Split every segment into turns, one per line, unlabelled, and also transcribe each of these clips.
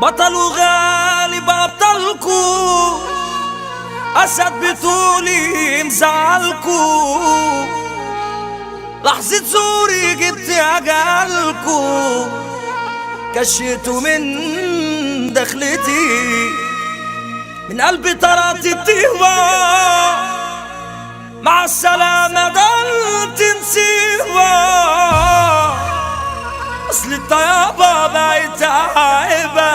بطل وغالب ابطالكو، اسد بطولي مزعلكو، لحظة زوري جبت اجالكو، كشيتو من دخلتي، من قلبي طلعت الطيبة، مع السلامة ضلت نسيبة، اصل الطيابة بقت عيبة،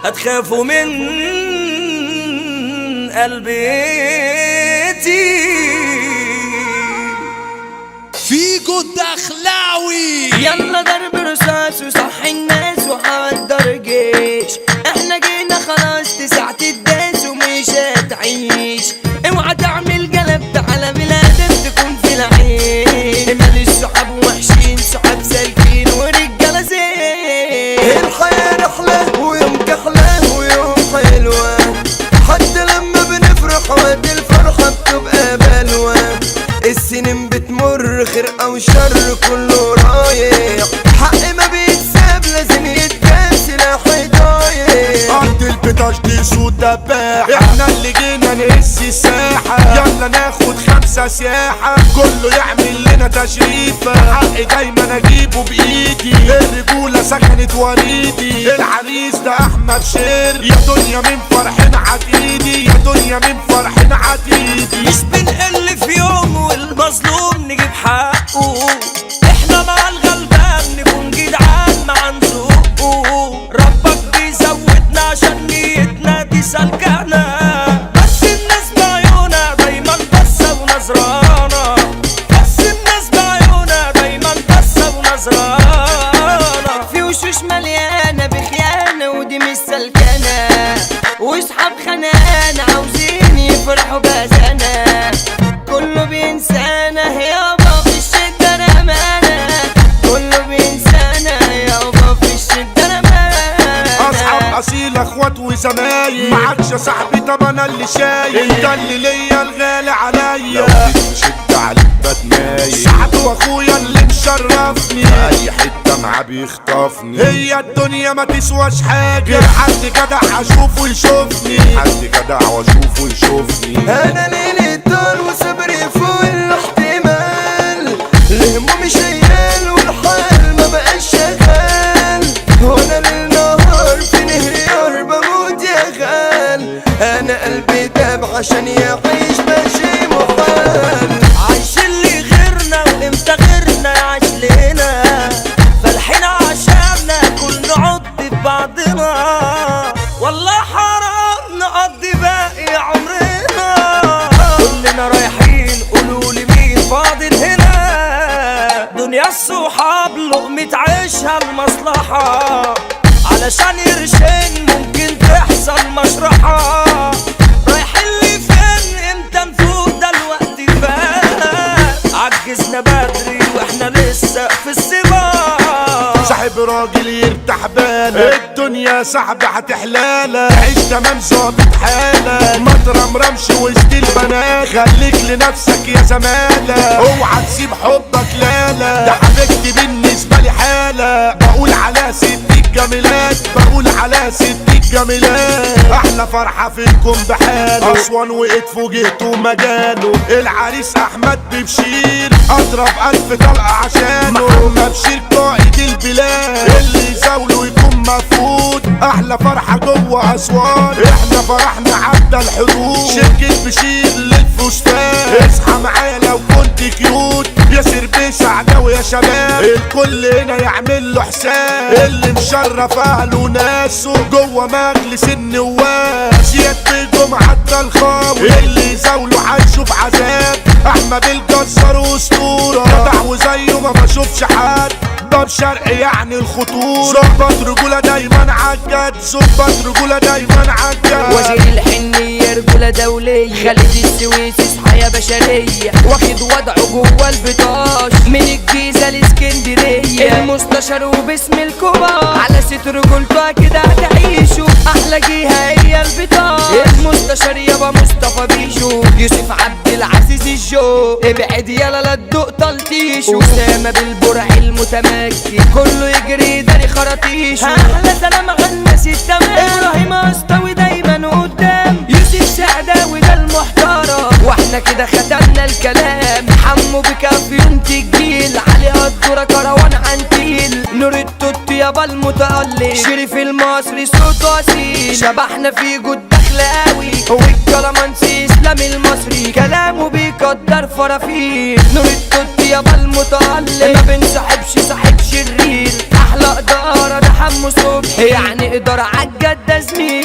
هتخافوا من قلبيتي.
فيجو الدخلاوي
يلا ضرب رصاص وصح الناس وحضر جيش، احنا جينا خلاص تسعة الداس ومش هتعيش، اوعى تعمل قلب تعالى بلادك تكون في العين، مال الصحاب وحشين صحاب سالكين ورجالة زين،
الحياة رحلة ويوم كحلة ويوم حلوة، حتى لما بنفرح وقت الفرحة بتبقى بلوى، السنين بتمر خير او شر كله رايح، حق ما بيتساب لازم يتجاب سلاحي ضايع،
ارض البتشديس والدباحة، احنا اللي جينا نهز الساحة، يلا ناخد 5 سياحة، كله يعمل لنا تشريفة، حقي دايما اجيبه بايدي، الرجولة سكنت وريدي، العريس ده احمد شير، يا دنيا من فرحنا عتيدي، يا دنيا من فرحنا عتيدي،
مش بنقل في يوم والمظلوم نجيب حقه، احنا مع الغلبان نكون جدعان مع نزوقه، ربك بيزودنا عشان نيتنا دي سلكانة، بس الناس بعيونها دايما بصة ونظرانة، بس الناس بعيونها دايما بصة ونظرانة،
في وشوش مليانة بخيانة ودي مش سلكانة، واصحاب خنانة عاوزين يفرحوا بأذانا، كله بينسانا يابا في الشدة رمانا، كله بينسانا يابا في الشدة رمانا،
اصحاب اصيل اخوات وزمايل، معكش يا صاحبي طب انا اللي شايل، انت اللي ليا الغالي عليا، لو بتشد عليك بتنايل، صاحبي واخويا اللي مشرفني، اي حته معاه بيخطفني، هي الدنيا ما تسواش حاجه، حد جدع اشوفه يشوفني، حد جدع واشوفه يشوفني،
انا ليلي طال وصبري فوق الاحتمال، الهموم شيال والحال ما بقاش شغال، وانا للنهار في نهر بموت يا غال، انا قلبي تاب عشان يعيش ماشي محال،
عايش اللي غيرنا وامتى غيرنا يعيش لنا، فالحين عشاننا كل نعض في بعضنا، والله حرام نقضي باقي عمرنا، كلنا رايحين قولولي مين فاضل هنا، دنيا الصحاب لقمة عيشها المصلحة، علشان يرشين ممكن تحصل مشرحة، رايحين لي فين امتى نفوق ده الوقت فات، عجزنا بدري واحنا لسه في السباق،
صاحب راجل يرتاح بالك، الدنيا صاحبي هتحلالك، تعيش تمام ظابط حالك، ما ترمرمش وسط البنات، خليك لنفسك يا زمالة، اوعى تسيب حبك لالا، ده حبيبتي بالنسبة لي حالة، بقول على ست الجميلات، بقول على ست الجميلات، احلى فرحة فيكم بحاله، اسوان وقت فوجئته مجاله، العريس احمد ببشير، اضرب 1000 طلقة عشانه، محمد بشير قائد البلاد، اللي يزاوله يكون مفقود، احلى فرحة جوه اسوان، احنا فرحنا عدى الحدود، شركة بشير للفستان، اصحى معايا لو كنت كيوت، يا سربيس عداوي يا شباب، الكل هنا يعمل له حساب، اللي مشرف اهله وناسه جوه مجلس النواب، زياد بيجم عدى الخاوي، اللي يزاوله هيشوف عذاب، احمد الجزار اسطوره، جدع وزيه ما بشوفش حد، باب شرقي يعني الخطوره، ظبط رجوله دايما عالجد، ظبط رجوله دايما عالجد،
وزير الحنية رجولة دولية، خالد السويسي اصحى يا بشرية، واخد وضعه جوه البطاش، من الجيزة لاسكندرية، المستشار وباسم الكبار، على ست رجولته كده هتعيشوا، احلى جهة هي البطاش، المستشار يابا مصطفى بيشو، يوسف عبد العزيز الجو، ابعد يلا لا تدوق تلطيشو، اسامة بالبرع المتمكن، كله يجري داري خراطيش. احلى سلام غناس التمام ابراهيم اسطوي دايما قدام. يوسف سعداوي ده المحترم واحنا كده ختمنا الكلام. حمو بكافيون تجيل علي قدورة كروان عنتيل. نور التوت يابا المتألق شريف المصري صوته اصيل. شبحنا في جود دخلاوي والكلامانسي اسلام المصري كلامه بيقدر فرافيل. نور التوت يابا المتألق ما بنصاحبش صاحب شرير. احلى ادارة ده حمو صبحي يعني ادارة عالجد زميل.